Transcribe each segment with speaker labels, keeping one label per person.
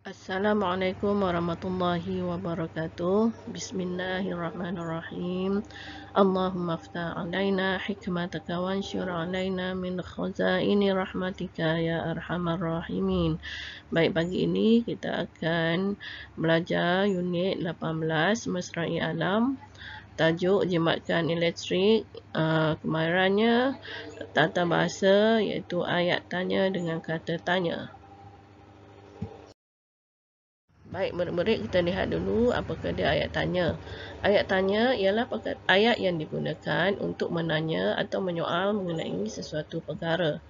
Speaker 1: Assalamualaikum warahmatullahi wabarakatuh. Bismillahirrahmanirrahim. Allahumma aftah alaina hikmataka wansyur alaina min khazaini rahmatika ya arhamar rahimin. Baik, pagi ini kita akan belajar unit 18 Mesra'i Alam. Tajuk jimatkan elektrik. Kemahirannya tata bahasa iaitu ayat tanya dengan kata tanya. Baik, murid-murid, kita lihat dulu apakah dia ayat tanya. Ayat tanya ialah ayat yang digunakan untuk menanya atau menyoal mengenai sesuatu perkara.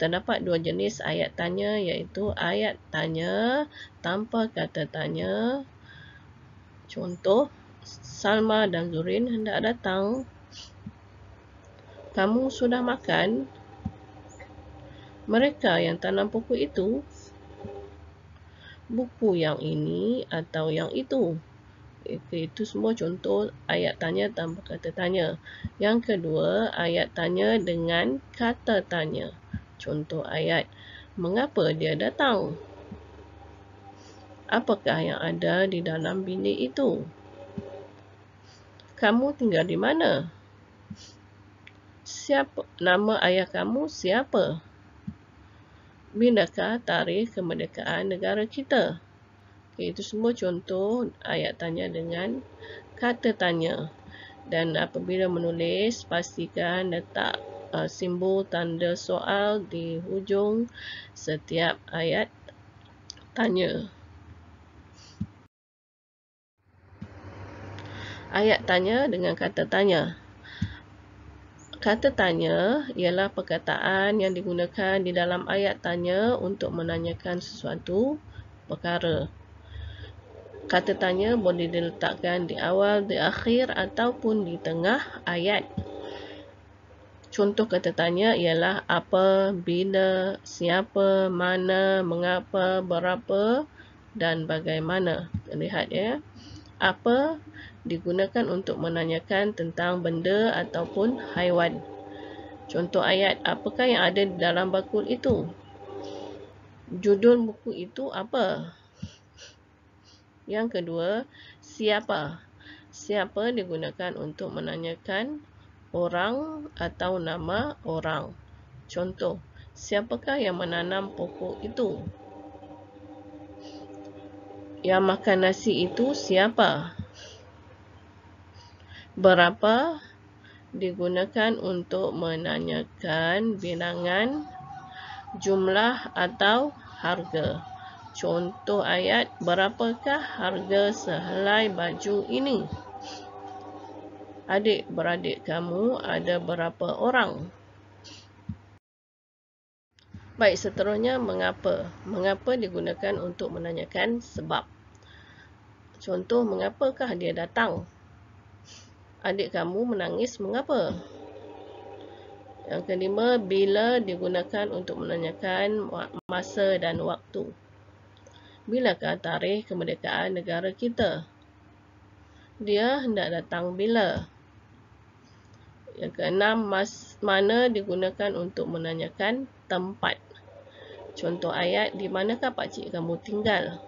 Speaker 1: Terdapat dua jenis ayat tanya, iaitu ayat tanya tanpa kata tanya. Contoh, Salma dan Zurin hendak datang. Kamu sudah makan? Mereka yang tanam pokok itu? Buku yang ini atau yang itu? Itu semua contoh ayat tanya tanpa kata tanya. Yang kedua, ayat tanya dengan kata tanya. Contoh ayat, mengapa dia datang? Apakah yang ada di dalam bilik itu? Kamu tinggal di mana? Siapa nama ayah kamu? Siapa? Bilakah tarikh kemerdekaan negara kita? Itu semua contoh ayat tanya dengan kata tanya. Dan apabila menulis, pastikan letak simbol tanda soal di hujung setiap ayat tanya. Ayat tanya dengan kata tanya. Kata tanya ialah perkataan yang digunakan di dalam ayat tanya untuk menanyakan sesuatu perkara. Kata tanya boleh diletakkan di awal, di akhir ataupun di tengah ayat. Contoh kata tanya ialah apa, bila, siapa, mana, mengapa, berapa dan bagaimana. Lihat ya. Apa digunakan untuk menanyakan tentang benda ataupun haiwan. Contoh ayat, apakah yang ada di dalam bakul itu? Judul buku itu apa? Yang kedua, siapa? Siapa digunakan untuk menanyakan orang atau nama orang. Contoh, siapakah yang menanam pokok itu? Yang makan nasi itu siapa? Berapa digunakan untuk menanyakan bilangan, jumlah atau harga. Contoh ayat, berapakah harga sehelai baju ini? Adik-beradik kamu ada berapa orang? Baik, seterusnya mengapa. Mengapa digunakan untuk menanyakan sebab. Contoh, mengapakah dia datang? Adik kamu menangis mengapa? Yang kelima, bila digunakan untuk menanyakan masa dan waktu. Bilakah tarikh kemerdekaan negara kita? Dia hendak datang bila? Yang keenam, mana digunakan untuk menanyakan tempat. Contoh ayat, di manakah pakcik kamu tinggal?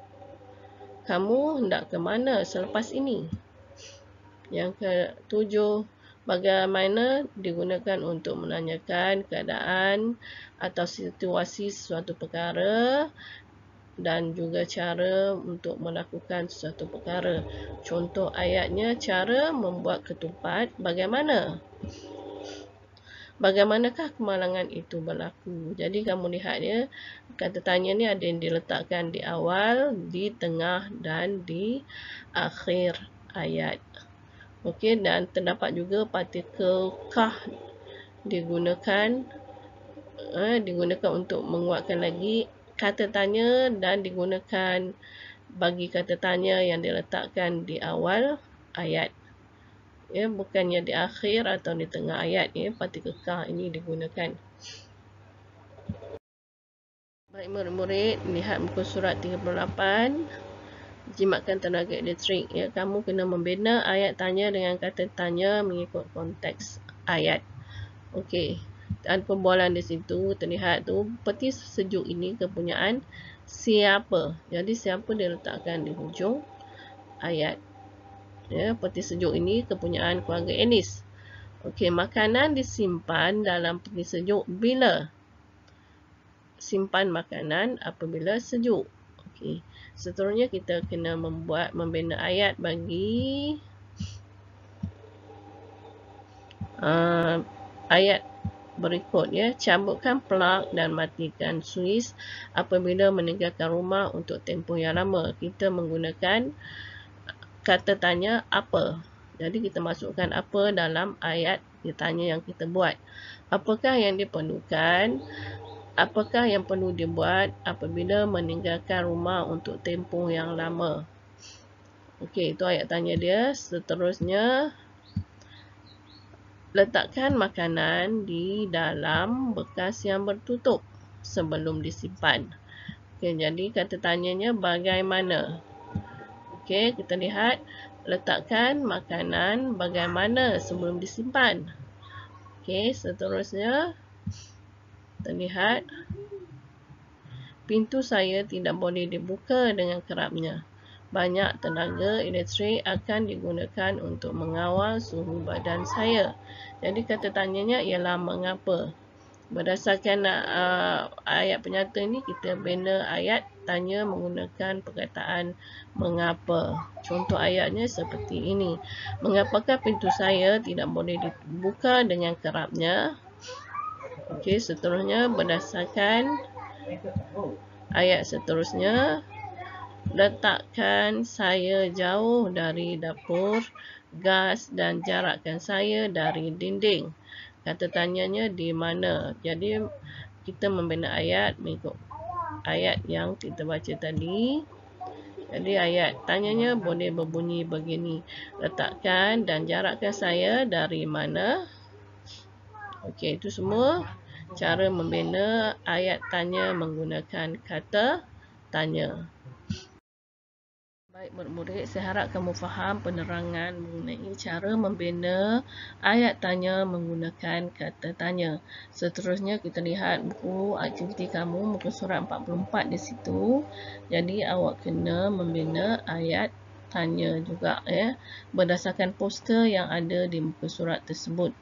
Speaker 1: Kamu hendak ke mana selepas ini? Yang ketujuh, bagaimana digunakan untuk menanyakan keadaan atau situasi sesuatu perkara dan juga cara untuk melakukan sesuatu perkara. Contoh ayatnya, cara membuat ketupat bagaimana? Bagaimanakah kemalangan itu berlaku? Jadi kamu lihat ya, kata tanya ni ada yang diletakkan di awal, di tengah dan di akhir ayat. Okey, dan terdapat juga partikel kah digunakan untuk menguatkan lagi kata tanya dan digunakan bagi kata tanya yang diletakkan di awal ayat. Ya, bukannya di akhir atau di tengah ayat ya, partikel kah ini digunakan. Baik murid-murid, lihat muka surat 38. Jimatkan tenaga elektrik ya, kamu kena membina ayat tanya dengan kata tanya mengikut konteks ayat. Okey. Dan pembualan di situ terlihat tu peti sejuk ini kepunyaan siapa. Jadi siapa diletakkan di hujung ayat. Ya, peti sejuk ini kepunyaan keluarga Ennis. Okey, makanan disimpan dalam peti sejuk bila? Simpan makanan apabila sejuk. Okey. Seterusnya kita kena membina ayat bagi ayat berikut ya. Cabutkan plug dan matikan suis apabila meninggalkan rumah untuk tempoh yang lama. Kita menggunakan kata tanya apa. Jadi kita masukkan apa dalam ayat tanya yang kita buat. Apakah yang diperlukan? Apakah yang perlu dibuat apabila meninggalkan rumah untuk tempoh yang lama? Okey, itu ayat tanya dia. Seterusnya, letakkan makanan di dalam bekas yang bertutup sebelum disimpan. Okey, jadi kata tanyanya bagaimana? Okey, kita lihat. Letakkan makanan bagaimana sebelum disimpan. Okey, seterusnya kita lihat. Pintu saya tidak boleh dibuka dengan kerapnya. Banyak tenaga elektrik akan digunakan untuk mengawal suhu badan saya. Jadi kata tanyanya ialah mengapa. Berdasarkan ayat penyata ini, kita bina ayat tanya menggunakan perkataan mengapa. Contoh ayatnya seperti ini. Mengapakah pintu saya tidak boleh dibuka dengan kerapnya? Okey, seterusnya berdasarkan ayat seterusnya. Letakkan saya jauh dari dapur gas dan jarakkan saya dari dinding. Kata tanyanya di mana? Jadi kita membina ayat mengikut ayat yang kita baca tadi. Jadi ayat tanyanya boleh berbunyi begini. Letakkan dan jarakkan saya dari mana? Okey, itu semua cara membina ayat tanya menggunakan kata tanya. Baik murid-murid, saya harap kamu faham penerangan mengenai cara membina ayat tanya menggunakan kata tanya. Seterusnya kita lihat buku aktiviti kamu, muka surat 44 di situ. Jadi awak kena membina ayat tanya juga ya, berdasarkan poster yang ada di muka surat tersebut.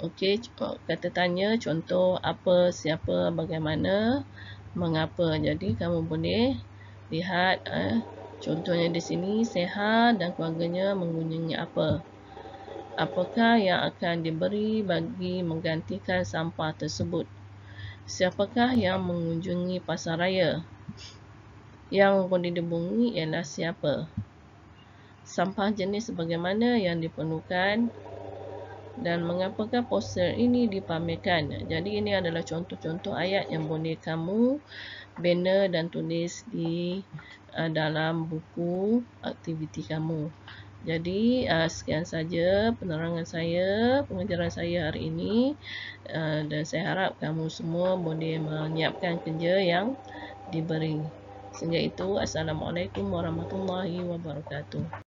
Speaker 1: Okey, kata tanya contoh apa, siapa, bagaimana, mengapa. Jadi kamu boleh lihat contohnya di sini, Seha dan keluarganya mengunjungi apa? Apakah yang akan diberi bagi menggantikan sampah tersebut? Siapakah yang mengunjungi pasar raya? Yang boleh dihubungi ialah siapa? Sampah jenis bagaimana yang diperlukan? Dan mengapakah poster ini dipamerkan? Jadi ini adalah contoh-contoh ayat yang boleh kamu bina dan tulis di dalam buku aktiviti kamu. Jadi sekian saja penerangan saya, pengajaran saya hari ini, dan saya harap kamu semua boleh menyiapkan kerja yang diberi. Sehingga itu, Assalamualaikum warahmatullahi wabarakatuh.